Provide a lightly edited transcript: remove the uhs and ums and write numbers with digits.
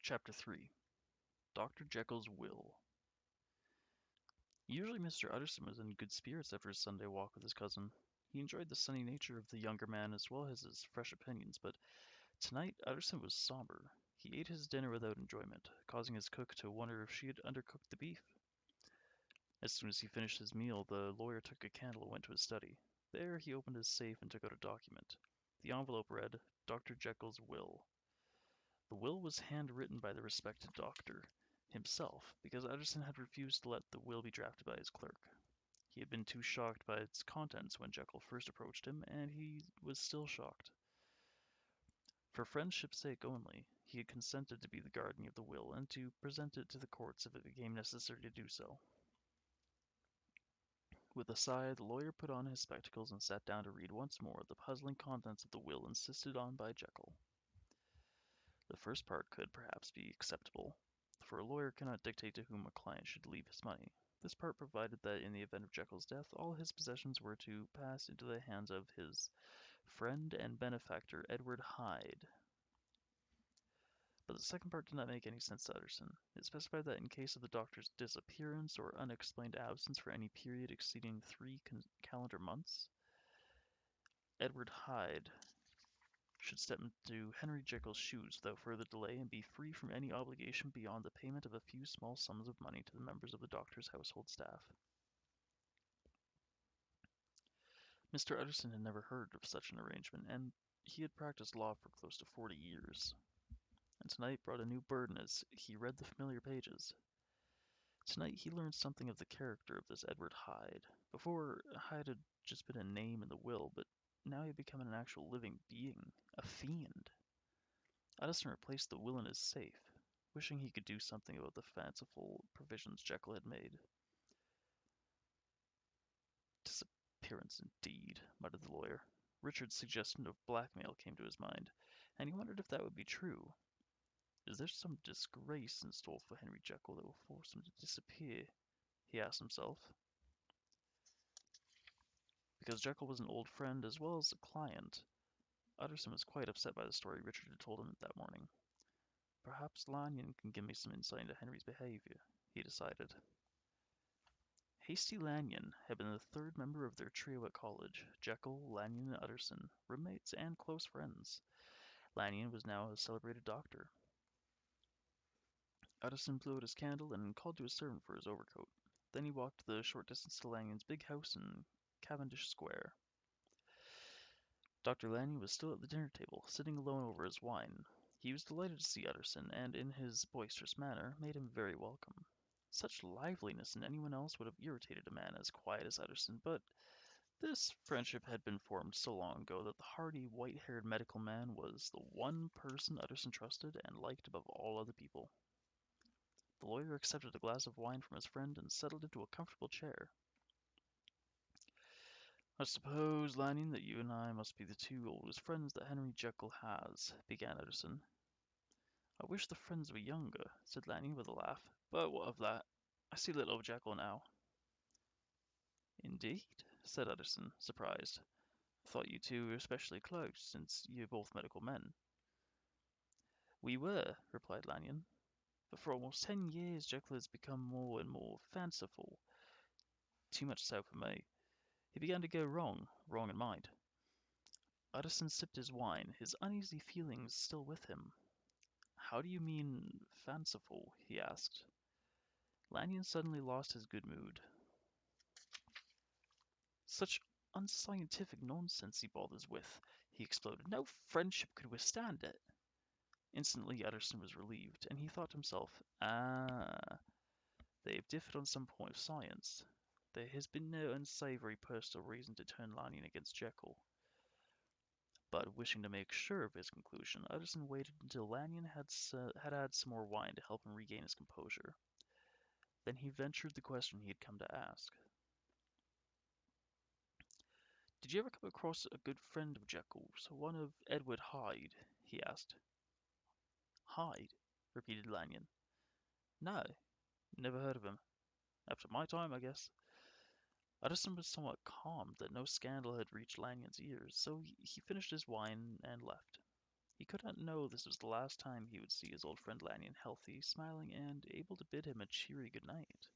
Chapter 3 Dr. Jekyll's Will. Usually Mr. Utterson was in good spirits after his Sunday walk with his cousin. He enjoyed the sunny nature of the younger man as well as his fresh opinions, but tonight Utterson was somber. He ate his dinner without enjoyment, causing his cook to wonder if she had undercooked the beef. As soon as he finished his meal, the lawyer took a candle and went to his study. There he opened his safe and took out a document. The envelope read, Dr. Jekyll's Will. The will was handwritten by the respected doctor himself, because Utterson had refused to let the will be drafted by his clerk. He had been too shocked by its contents when Jekyll first approached him, and he was still shocked. For friendship's sake only, he had consented to be the guardian of the will and to present it to the courts if it became necessary to do so. With a sigh, the lawyer put on his spectacles and sat down to read once more the puzzling contents of the will insisted on by Jekyll. The first part could perhaps be acceptable, for a lawyer cannot dictate to whom a client should leave his money. This part provided that in the event of Jekyll's death, all his possessions were to pass into the hands of his friend and benefactor, Edward Hyde. But the second part did not make any sense to Utterson. It specified that in case of the doctor's disappearance or unexplained absence for any period exceeding 3 calendar months, Edward Hyde should step into Henry Jekyll's shoes without further delay and be free from any obligation beyond the payment of a few small sums of money to the members of the doctor's household staff. Mr. Utterson had never heard of such an arrangement, and he had practiced law for close to 40 years, and tonight brought a new burden as he read the familiar pages. Tonight he learned something of the character of this Edward Hyde. Before, Hyde had just been a name in the will, but now he had become an actual living being, a fiend. Utterson replaced the will in his safe, wishing he could do something about the fanciful provisions Jekyll had made. Disappearance indeed, muttered the lawyer. Richard's suggestion of blackmail came to his mind, and he wondered if that would be true. Is there some disgrace in store for Henry Jekyll that will force him to disappear? He asked himself. Because Jekyll was an old friend as well as a client, Utterson was quite upset by the story Richard had told him that morning. Perhaps Lanyon can give me some insight into Henry's behavior, he decided. Hasty Lanyon had been the third member of their trio at college. Jekyll, Lanyon, and Utterson, roommates and close friends. Lanyon was now a celebrated doctor. Utterson blew out his candle and called to his servant for his overcoat. Then he walked the short distance to Lanyon's big house in Cavendish Square. Dr. Lanyon was still at the dinner table, sitting alone over his wine. He was delighted to see Utterson, and in his boisterous manner made him very welcome. Such liveliness in anyone else would have irritated a man as quiet as Utterson, but this friendship had been formed so long ago that the hardy, white-haired medical man was the one person Utterson trusted and liked above all other people. The lawyer accepted a glass of wine from his friend and settled into a comfortable chair. I suppose, Lanyon, that you and I must be the two oldest friends that Henry Jekyll has, began Utterson. I wish the friends were younger, said Lanyon with a laugh, but what of that? I see little of Jekyll now. Indeed, said Utterson, surprised. I thought you two were especially close, since you're both medical men. We were, replied Lanyon, but for almost 10 years Jekyll has become more and more fanciful. Too much so for me. He began to go wrong in mind. Utterson sipped his wine, his uneasy feelings still with him. How do you mean, fanciful? He asked. Lanyon suddenly lost his good mood. Such unscientific nonsense he bothers with, he exploded. No friendship could withstand it. Instantly Utterson was relieved, and he thought to himself, they have differed on some point of science. There has been no unsavory personal reason to turn Lanyon against Jekyll. But wishing to make sure of his conclusion, Utterson waited until Lanyon had had some more wine to help him regain his composure. Then he ventured the question he had come to ask. Did you ever come across a good friend of Jekyll's, one of Edward Hyde? He asked. Hyde? Repeated Lanyon. No, never heard of him. After my time, I guess. Utterson was somewhat calmed that no scandal had reached Lanyon's ears, so he finished his wine and left. He could not know this was the last time he would see his old friend Lanyon healthy, smiling, and able to bid him a cheery good night.